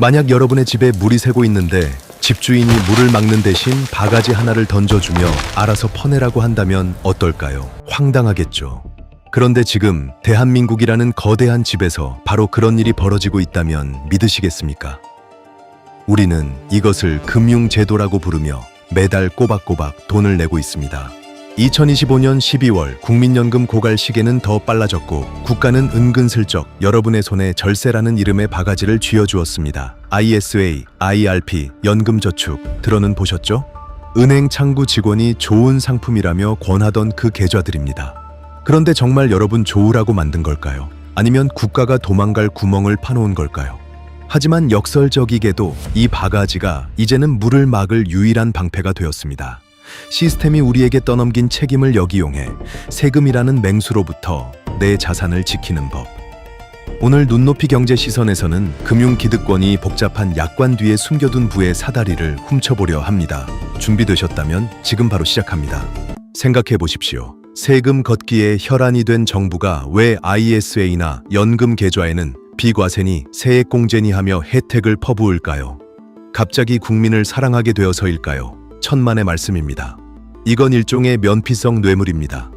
만약 여러분의 집에 물이 새고 있는데 집주인이 물을 막는 대신 바가지 하나를 던져주며 알아서 퍼내라고 한다면 어떨까요? 황당하겠죠. 그런데 지금 대한민국이라는 거대한 집에서 바로 그런 일이 벌어지고 있다면 믿으시겠습니까? 우리는 이것을 금융제도라고 부르며 매달 꼬박꼬박 돈을 내고 있습니다. 2025년 12월 국민연금 고갈 시계는 더 빨라졌고 국가는 은근슬쩍 여러분의 손에 절세라는 이름의 바가지를 쥐어주었습니다. ISA, IRP, 연금저축 들어는 보셨죠? 은행 창구 직원이 좋은 상품이라며 권하던 그 계좌들입니다. 그런데 정말 여러분 좋으라고 만든 걸까요? 아니면 국가가 도망갈 구멍을 파놓은 걸까요? 하지만 역설적이게도 이 바가지가 이제는 물을 막을 유일한 방패가 되었습니다. 시스템이 우리에게 떠넘긴 책임을 역이용해 세금이라는 맹수로부터 내 자산을 지키는 법. 오늘 눈높이 경제 시선에서는 금융기득권이 복잡한 약관 뒤에 숨겨둔 부의 사다리를 훔쳐보려 합니다. 준비되셨다면 지금 바로 시작합니다. 생각해 보십시오. 세금 걷기에 혈안이 된 정부가 왜 ISA나 연금 계좌에는 비과세니 세액공제니 하며 혜택을 퍼부을까요? 갑자기 국민을 사랑하게 되어서일까요? 천만의 말씀입니다. 이건 일종의 면피성 뇌물입니다.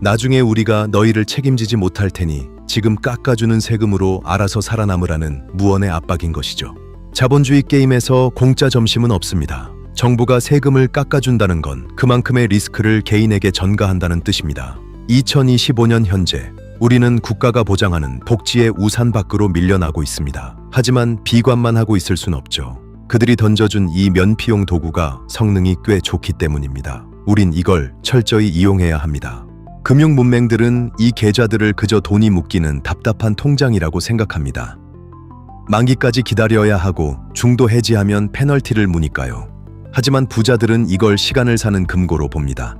나중에 우리가 너희를 책임지지 못할 테니 지금 깎아주는 세금으로 알아서 살아남으라는 무언의 압박인 것이죠. 자본주의 게임에서 공짜 점심은 없습니다. 정부가 세금을 깎아준다는 건 그만큼의 리스크를 개인에게 전가한다는 뜻입니다. 2025년 현재 우리는 국가가 보장하는 복지의 우산 밖으로 밀려나고 있습니다. 하지만 비관만 하고 있을 순 없죠. 그들이 던져준 이 면피용 도구가 성능이 꽤 좋기 때문입니다. 우린 이걸 철저히 이용해야 합니다. 금융 문맹들은 이 계좌들을 그저 돈이 묶이는 답답한 통장이라고 생각합니다. 만기까지 기다려야 하고 중도 해지하면 페널티를 무니까요. 하지만 부자들은 이걸 시간을 사는 금고로 봅니다.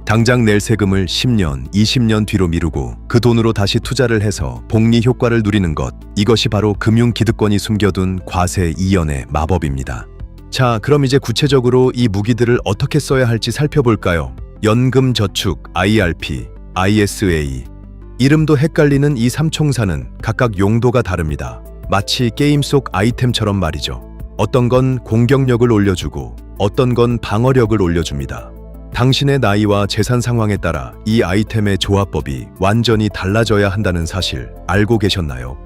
당장 낼 세금을 10년, 20년 뒤로 미루고 그 돈으로 다시 투자를 해서 복리 효과를 누리는 것, 이것이 바로 금융기득권이 숨겨둔 과세 이연의 마법입니다. 자, 그럼 이제 구체적으로 이 무기들을 어떻게 써야 할지 살펴볼까요? 연금저축, IRP, ISA. 이름도 헷갈리는 이 삼총사는 각각 용도가 다릅니다. 마치 게임 속 아이템처럼 말이죠. 어떤 건 공격력을 올려주고 어떤 건 방어력을 올려줍니다. 당신의 나이와 재산 상황에 따라 이 아이템의 조합법이 완전히 달라져야 한다는 사실 알고 계셨나요?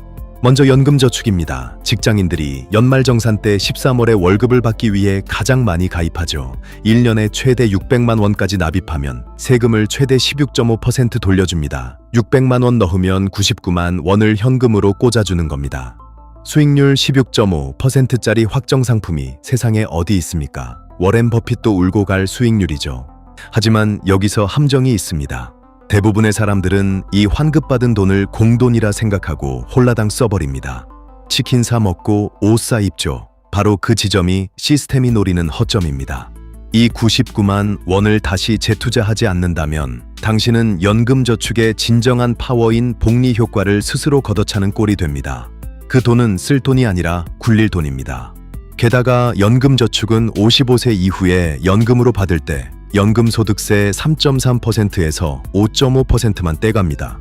먼저 연금저축입니다. 직장인들이 연말정산 때 13월에 월급을 받기 위해 가장 많이 가입하죠. 1년에 최대 600만 원까지 납입하면 세금을 최대 16.5% 돌려줍니다. 600만 원 넣으면 99만 원을 현금으로 꽂아주는 겁니다. 수익률 16.5%짜리 확정 상품이 세상에 어디 있습니까? 워렌 버핏도 울고 갈 수익률이죠. 하지만 여기서 함정이 있습니다. 대부분의 사람들은 이 환급받은 돈을 공돈이라 생각하고 홀라당 써버립니다. 치킨 사 먹고 옷 사 입죠. 바로 그 지점이 시스템이 노리는 허점입니다. 이 99만 원을 다시 재투자하지 않는다면 당신은 연금저축의 진정한 파워인 복리 효과를 스스로 걷어차는 꼴이 됩니다. 그 돈은 쓸 돈이 아니라 굴릴 돈입니다. 게다가 연금저축은 55세 이후에 연금으로 받을 때 연금소득세 3.3%에서 5.5%만 떼갑니다.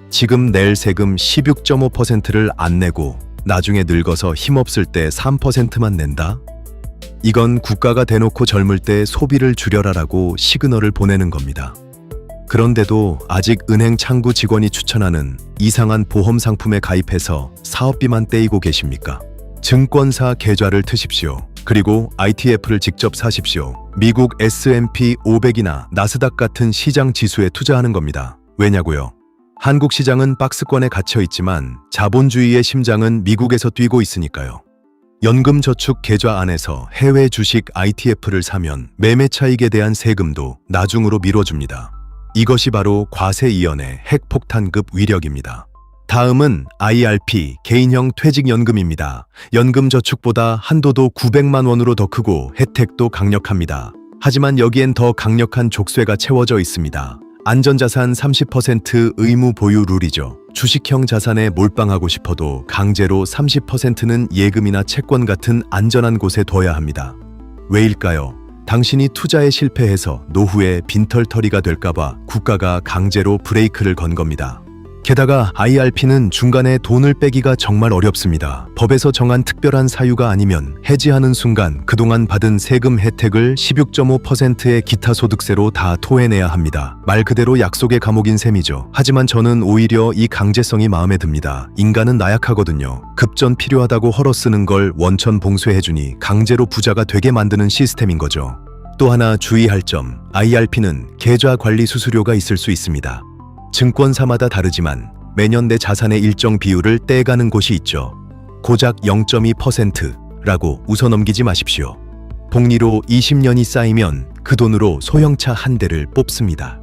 지금 낼 세금 16.5%를 안 내고 나중에 늙어서 힘없을 때 3%만 낸다? 이건 국가가 대놓고 젊을 때 소비를 줄여라라고 시그널을 보내는 겁니다. 그런데도 아직 은행 창구 직원이 추천하는 이상한 보험 상품에 가입해서 사업비만 떼이고 계십니까? 증권사 계좌를 트십시오. 그리고 ITF를 직접 사십시오. 미국 S&P 500이나 나스닥 같은 시장 지수에 투자하는 겁니다. 왜냐고요? 한국 시장은 박스권에 갇혀 있지만 자본주의의 심장은 미국에서 뛰고 있으니까요. 연금저축 계좌 안에서 해외 주식 ITF를 사면 매매 차익에 대한 세금도 나중으로 미뤄줍니다. 이것이 바로 과세 이연의 핵폭탄급 위력입니다. 다음은 IRP, 개인형 퇴직연금입니다. 연금저축보다 한도도 900만 원으로 더 크고 혜택도 강력합니다. 하지만 여기엔 더 강력한 족쇄가 채워져 있습니다. 안전자산 30% 의무 보유 룰이죠. 주식형 자산에 몰빵하고 싶어도 강제로 30%는 예금이나 채권 같은 안전한 곳에 둬야 합니다. 왜일까요? 당신이 투자에 실패해서 노후에 빈털터리가 될까봐 국가가 강제로 브레이크를 건 겁니다. 게다가 IRP는 중간에 돈을 빼기가 정말 어렵습니다. 법에서 정한 특별한 사유가 아니면 해지하는 순간 그동안 받은 세금 혜택을 16.5%의 기타 소득세로 다 토해내야 합니다. 말 그대로 약속의 감옥인 셈이죠. 하지만 저는 오히려 이 강제성이 마음에 듭니다. 인간은 나약하거든요. 급전 필요하다고 헐어쓰는 걸 원천 봉쇄해주니 강제로 부자가 되게 만드는 시스템인 거죠. 또 하나 주의할 점, IRP는 계좌 관리 수수료가 있을 수 있습니다. 증권사마다 다르지만 매년 내 자산의 일정 비율을 떼가는 곳이 있죠. 고작 0.2%라고 웃어넘기지 마십시오. 복리로 20년이 쌓이면 그 돈으로 소형차 한 대를 뽑습니다.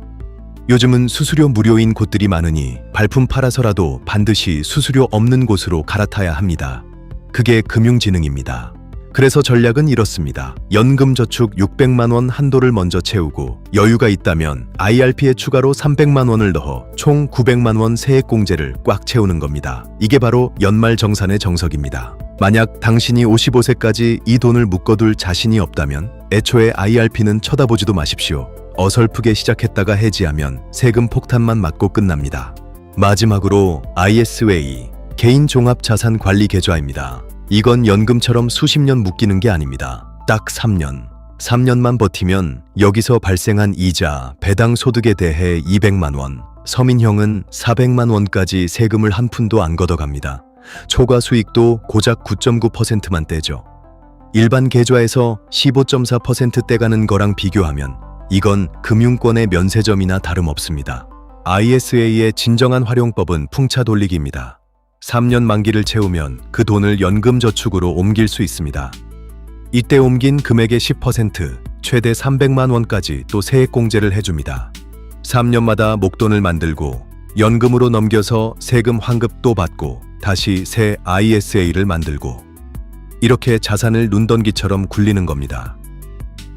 요즘은 수수료 무료인 곳들이 많으니 발품 팔아서라도 반드시 수수료 없는 곳으로 갈아타야 합니다. 그게 금융지능입니다. 그래서 전략은 이렇습니다. 연금저축 600만 원 한도를 먼저 채우고 여유가 있다면 IRP에 추가로 300만 원을 넣어 총 900만 원 세액공제를 꽉 채우는 겁니다. 이게 바로 연말정산의 정석입니다. 만약 당신이 55세까지 이 돈을 묶어둘 자신이 없다면 애초에 IRP는 쳐다보지도 마십시오. 어설프게 시작했다가 해지하면 세금 폭탄만 맞고 끝납니다. 마지막으로 ISA, 개인종합자산관리계좌입니다. 이건 연금처럼 수십 년 묶이는 게 아닙니다. 딱 3년. 3년만 버티면 여기서 발생한 이자, 배당 소득에 대해 200만 원, 서민형은 400만 원까지 세금을 한 푼도 안 걷어갑니다. 초과 수익도 고작 9.9%만 떼죠. 일반 계좌에서 15.4% 떼가는 거랑 비교하면 이건 금융권의 면세점이나 다름없습니다. ISA의 진정한 활용법은 풍차 돌리기입니다. 3년 만기를 채우면 그 돈을 연금저축으로 옮길 수 있습니다. 이때 옮긴 금액의 10%, 최대 300만 원까지 또 세액공제를 해줍니다. 3년마다 목돈을 만들고 연금으로 넘겨서 세금 환급 또 받고 다시 새 ISA를 만들고 이렇게 자산을 눈덩이처럼 굴리는 겁니다.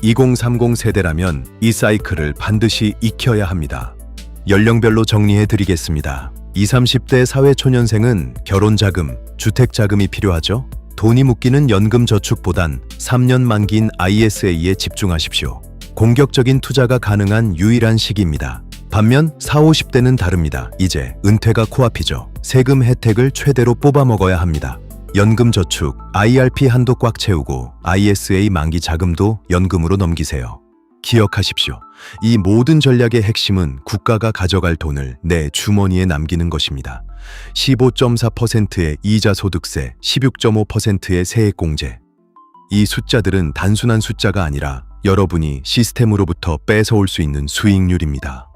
2030 세대라면 이 사이클을 반드시 익혀야 합니다. 연령별로 정리해 드리겠습니다. 20, 30대 사회초년생은 결혼자금, 주택자금이 필요하죠? 돈이 묶이는 연금저축보단 3년 만기인 ISA에 집중하십시오. 공격적인 투자가 가능한 유일한 시기입니다. 반면 40, 50대는 다릅니다. 이제 은퇴가 코앞이죠. 세금 혜택을 최대로 뽑아먹어야 합니다. 연금저축, IRP 한도 꽉 채우고 ISA 만기 자금도 연금으로 넘기세요. 기억하십시오. 이 모든 전략의 핵심은 국가가 가져갈 돈을 내 주머니에 남기는 것입니다. 15.4%의 이자 소득세, 16.5%의 세액공제. 이 숫자들은 단순한 숫자가 아니라 여러분이 시스템으로부터 뺏어올 수 있는 수익률입니다.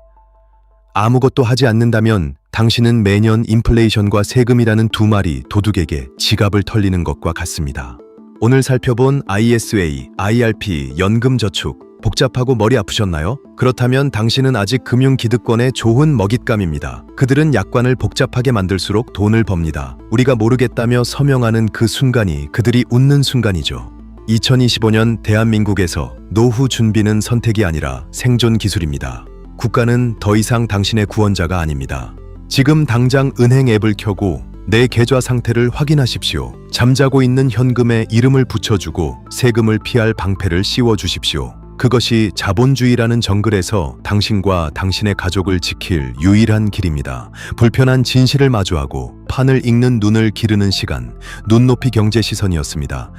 아무것도 하지 않는다면 당신은 매년 인플레이션과 세금이라는 두 마리 도둑에게 지갑을 털리는 것과 같습니다. 오늘 살펴본 ISA, IRP, 연금저축, 복잡하고 머리 아프셨나요? 그렇다면 당신은 아직 금융기득권의 좋은 먹잇감입니다. 그들은 약관을 복잡하게 만들수록 돈을 법니다. 우리가 모르겠다며 서명하는 그 순간이 그들이 웃는 순간이죠. 2025년 대한민국에서 노후 준비는 선택이 아니라 생존 기술입니다. 국가는 더 이상 당신의 구원자가 아닙니다. 지금 당장 은행 앱을 켜고 내 계좌 상태를 확인하십시오. 잠자고 있는 현금에 이름을 붙여주고 세금을 피할 방패를 씌워주십시오. 그것이 자본주의라는 정글에서 당신과 당신의 가족을 지킬 유일한 길입니다. 불편한 진실을 마주하고 판을 읽는 눈을 기르는 시간, 눈높이 경제 시선이었습니다.